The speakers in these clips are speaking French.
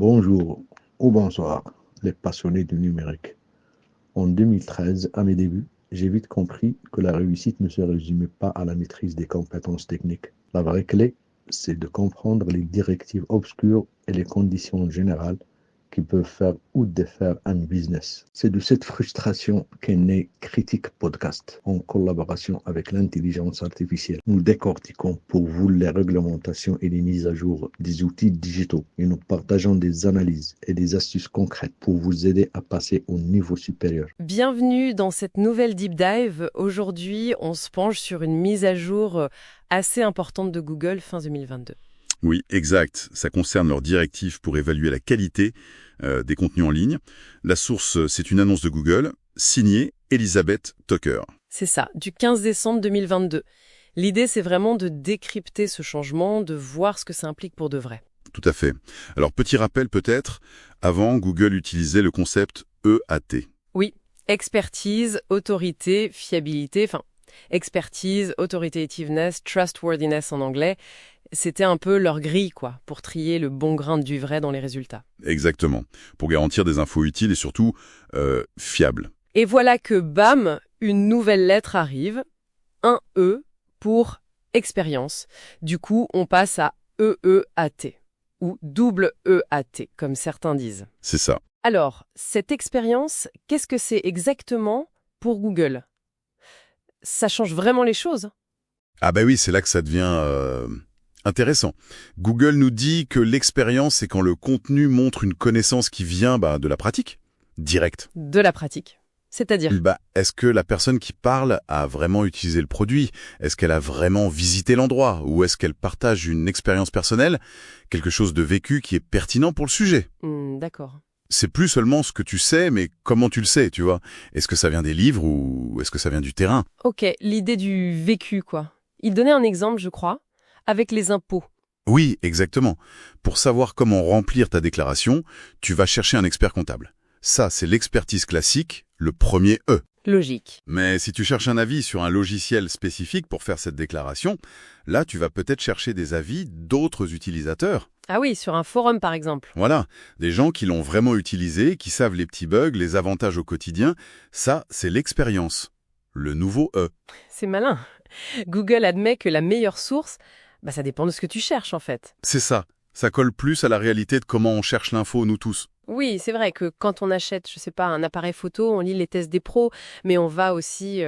Bonjour ou bonsoir, les passionnés du numérique. En 2013, à mes débuts, j'ai vite compris que la réussite ne se résumait pas à la maîtrise des compétences techniques. La vraie clé, c'est de comprendre les directives obscures et les conditions générales qui peuvent faire ou défaire un business. C'est de cette frustration qu'est né Critique Podcast, en collaboration avec l'intelligence artificielle. Nous décortiquons pour vous les réglementations et les mises à jour des outils digitaux et nous partageons des analyses et des astuces concrètes pour vous aider à passer au niveau supérieur. Bienvenue dans cette nouvelle Deep Dive. Aujourd'hui, on se penche sur une mise à jour assez importante de Google fin 2022. Oui, exact. Ça concerne leurs directives pour évaluer la qualité des contenus en ligne. La source, c'est une annonce de Google, signée Elizabeth Tucker. C'est ça, du 15 décembre 2022. L'idée, c'est vraiment de décrypter ce changement, de voir ce que ça implique pour de vrai. Tout à fait. Alors, petit rappel peut-être, avant, Google utilisait le concept EAT. Oui, expertise, autorité, fiabilité, expertise, authoritativeness, trustworthiness en anglais. C'était un peu leur grille, pour trier le bon grain du vrai dans les résultats. Exactement. Pour garantir des infos utiles et surtout fiables. Et voilà que, bam, une nouvelle lettre arrive, un E pour expérience. Du coup, on passe à EEAT, ou double EAT, comme certains disent. C'est ça. Alors, cette expérience, qu'est-ce que c'est exactement pour Google ? Ça change vraiment les choses ? Ah bah oui, c'est là que ça devient intéressant. Google nous dit que l'expérience, c'est quand le contenu montre une connaissance qui vient de la pratique, directe. De la pratique. C'est-à-dire ? Est-ce que la personne qui parle a vraiment utilisé le produit ? Est-ce qu'elle a vraiment visité l'endroit ? Ou est-ce qu'elle partage une expérience personnelle, quelque chose de vécu qui est pertinent pour le sujet ? D'accord. C'est plus seulement ce que tu sais, mais comment tu le sais, tu vois ? Est-ce que ça vient des livres ou est-ce que ça vient du terrain ? Ok, l'idée du vécu, Il donnait un exemple, je crois, avec les impôts. Oui, exactement. Pour savoir comment remplir ta déclaration, tu vas chercher un expert comptable. Ça, c'est l'expertise classique, le premier E. Logique. Mais si tu cherches un avis sur un logiciel spécifique pour faire cette déclaration, là, tu vas peut-être chercher des avis d'autres utilisateurs. Ah oui, sur un forum, par exemple. Voilà, des gens qui l'ont vraiment utilisé, qui savent les petits bugs, les avantages au quotidien. Ça, c'est l'expérience. Le nouveau E. C'est malin. Google admet que la meilleure source, ça dépend de ce que tu cherches, en fait. C'est ça. Ça colle plus à la réalité de comment on cherche l'info, nous tous. Oui, c'est vrai que quand on achète, un appareil photo, on lit les tests des pros, mais on va aussi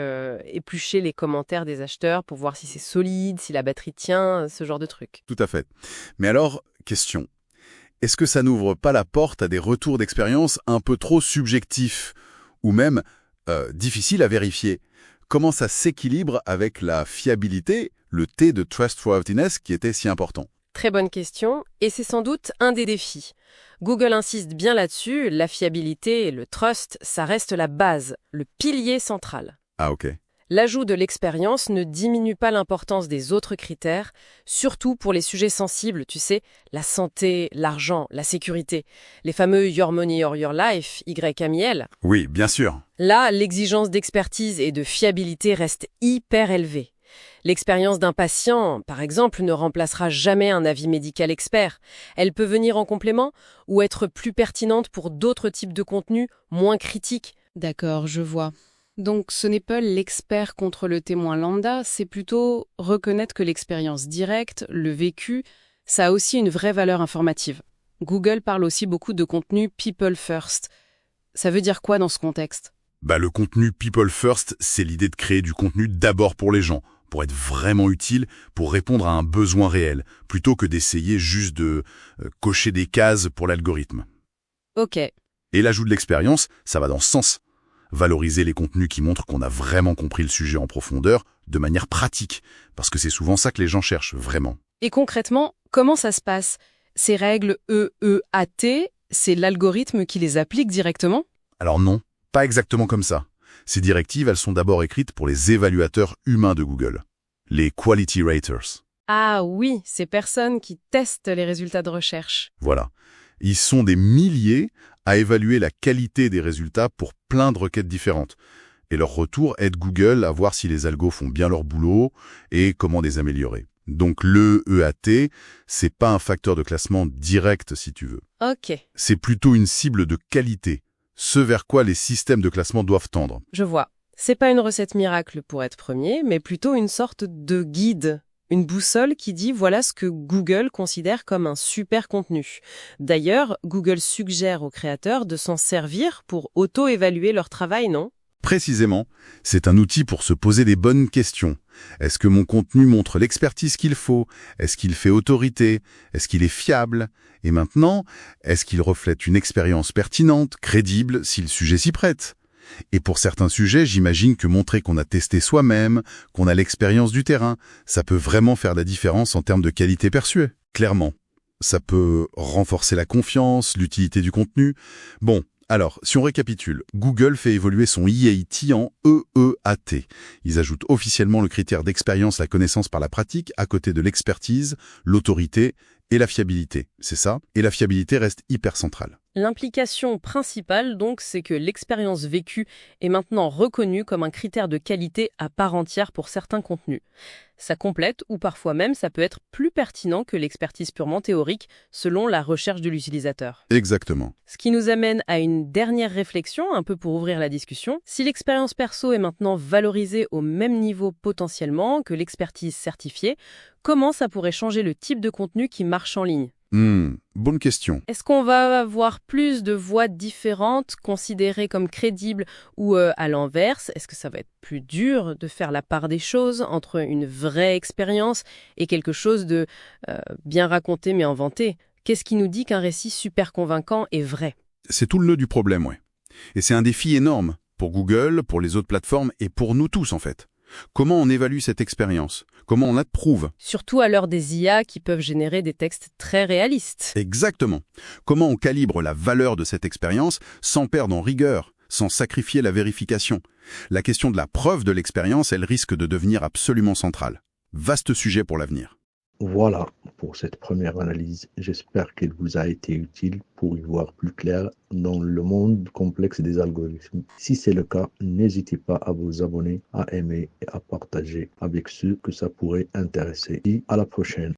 éplucher les commentaires des acheteurs pour voir si c'est solide, si la batterie tient, ce genre de trucs. Tout à fait. Mais alors, question. Est-ce que ça n'ouvre pas la porte à des retours d'expérience un peu trop subjectifs ou même difficiles à vérifier ? Comment ça s'équilibre avec la fiabilité, le T de trustworthiness qui était si important ? Très bonne question, et c'est sans doute un des défis. Google insiste bien là-dessus, la fiabilité et le trust, ça reste la base, le pilier central. Ah ok. L'ajout de l'expérience ne diminue pas l'importance des autres critères, surtout pour les sujets sensibles, la santé, l'argent, la sécurité, les fameux Your Money or Your Life, YMIL. Oui, bien sûr. Là, l'exigence d'expertise et de fiabilité reste hyper élevée. L'expérience d'un patient, par exemple, ne remplacera jamais un avis médical expert. Elle peut venir en complément ou être plus pertinente pour d'autres types de contenus moins critiques. D'accord, je vois. Donc ce n'est pas l'expert contre le témoin lambda, c'est plutôt reconnaître que l'expérience directe, le vécu, ça a aussi une vraie valeur informative. Google parle aussi beaucoup de contenu people first. Ça veut dire quoi dans ce contexte ? Le contenu people first, c'est l'idée de créer du contenu d'abord pour les gens, pour être vraiment utile, pour répondre à un besoin réel, plutôt que d'essayer juste de cocher des cases pour l'algorithme. Ok. Et l'ajout de l'expérience, ça va dans ce sens. Valoriser les contenus qui montrent qu'on a vraiment compris le sujet en profondeur, de manière pratique, parce que c'est souvent ça que les gens cherchent, vraiment. Et concrètement, comment ça se passe ? Ces règles EEAT, c'est l'algorithme qui les applique directement ? Alors non, pas exactement comme ça. Ces directives, elles sont d'abord écrites pour les évaluateurs humains de Google, les Quality Raters. Ah oui, ces personnes qui testent les résultats de recherche. Voilà. Ils sont des milliers à évaluer la qualité des résultats pour plein de requêtes différentes. Et leur retour aide Google à voir si les algos font bien leur boulot et comment les améliorer. Donc le EAT, c'est pas un facteur de classement direct si tu veux. Ok, C'est plutôt une cible de qualité, ce vers quoi les systèmes de classement doivent tendre. je vois. C'est pas une recette miracle pour être premier, mais plutôt une sorte de guide. Une boussole qui dit voilà ce que Google considère comme un super contenu. D'ailleurs, Google suggère aux créateurs de s'en servir pour auto-évaluer leur travail, non? Précisément, c'est un outil pour se poser des bonnes questions. Est-ce que mon contenu montre l'expertise qu'il faut? Est-ce qu'il fait autorité? Est-ce qu'il est fiable? Et maintenant, est-ce qu'il reflète une expérience pertinente, crédible, si le sujet s'y prête? Et pour certains sujets, j'imagine que montrer qu'on a testé soi-même, qu'on a l'expérience du terrain, ça peut vraiment faire la différence en termes de qualité perçue. Clairement. Ça peut renforcer la confiance, l'utilité du contenu. Bon, alors, si on récapitule, Google fait évoluer son EAT en EEAT. Ils ajoutent officiellement le critère d'expérience, la connaissance par la pratique, à côté de l'expertise, l'autorité et la fiabilité. C'est ça? Et la fiabilité reste hyper centrale. L'implication principale, donc, c'est que l'expérience vécue est maintenant reconnue comme un critère de qualité à part entière pour certains contenus. Ça complète, ou parfois même, ça peut être plus pertinent que l'expertise purement théorique, selon la recherche de l'utilisateur. Exactement. Ce qui nous amène à une dernière réflexion, un peu pour ouvrir la discussion. Si l'expérience perso est maintenant valorisée au même niveau potentiellement que l'expertise certifiée, comment ça pourrait changer le type de contenu qui marche en ligne ? Bonne question. Est-ce qu'on va avoir plus de voix différentes, considérées comme crédibles ou à l'inverse? Est-ce que ça va être plus dur de faire la part des choses entre une vraie expérience et quelque chose de bien raconté mais inventé? Qu'est-ce qui nous dit qu'un récit super convaincant est vrai? C'est tout le nœud du problème, ouais. Et c'est un défi énorme pour Google, pour les autres plateformes et pour nous tous en fait. Comment on évalue cette expérience? Comment on approuve? Surtout à l'heure des IA qui peuvent générer des textes très réalistes. Exactement. Comment on calibre la valeur de cette expérience sans perdre en rigueur, sans sacrifier la vérification? La question de la preuve de l'expérience, elle risque de devenir absolument centrale. Vaste sujet pour l'avenir. Voilà pour cette première analyse. J'espère qu'elle vous a été utile pour y voir plus clair dans le monde complexe des algorithmes. Si c'est le cas, n'hésitez pas à vous abonner, à aimer et à partager avec ceux que ça pourrait intéresser. Et à la prochaine.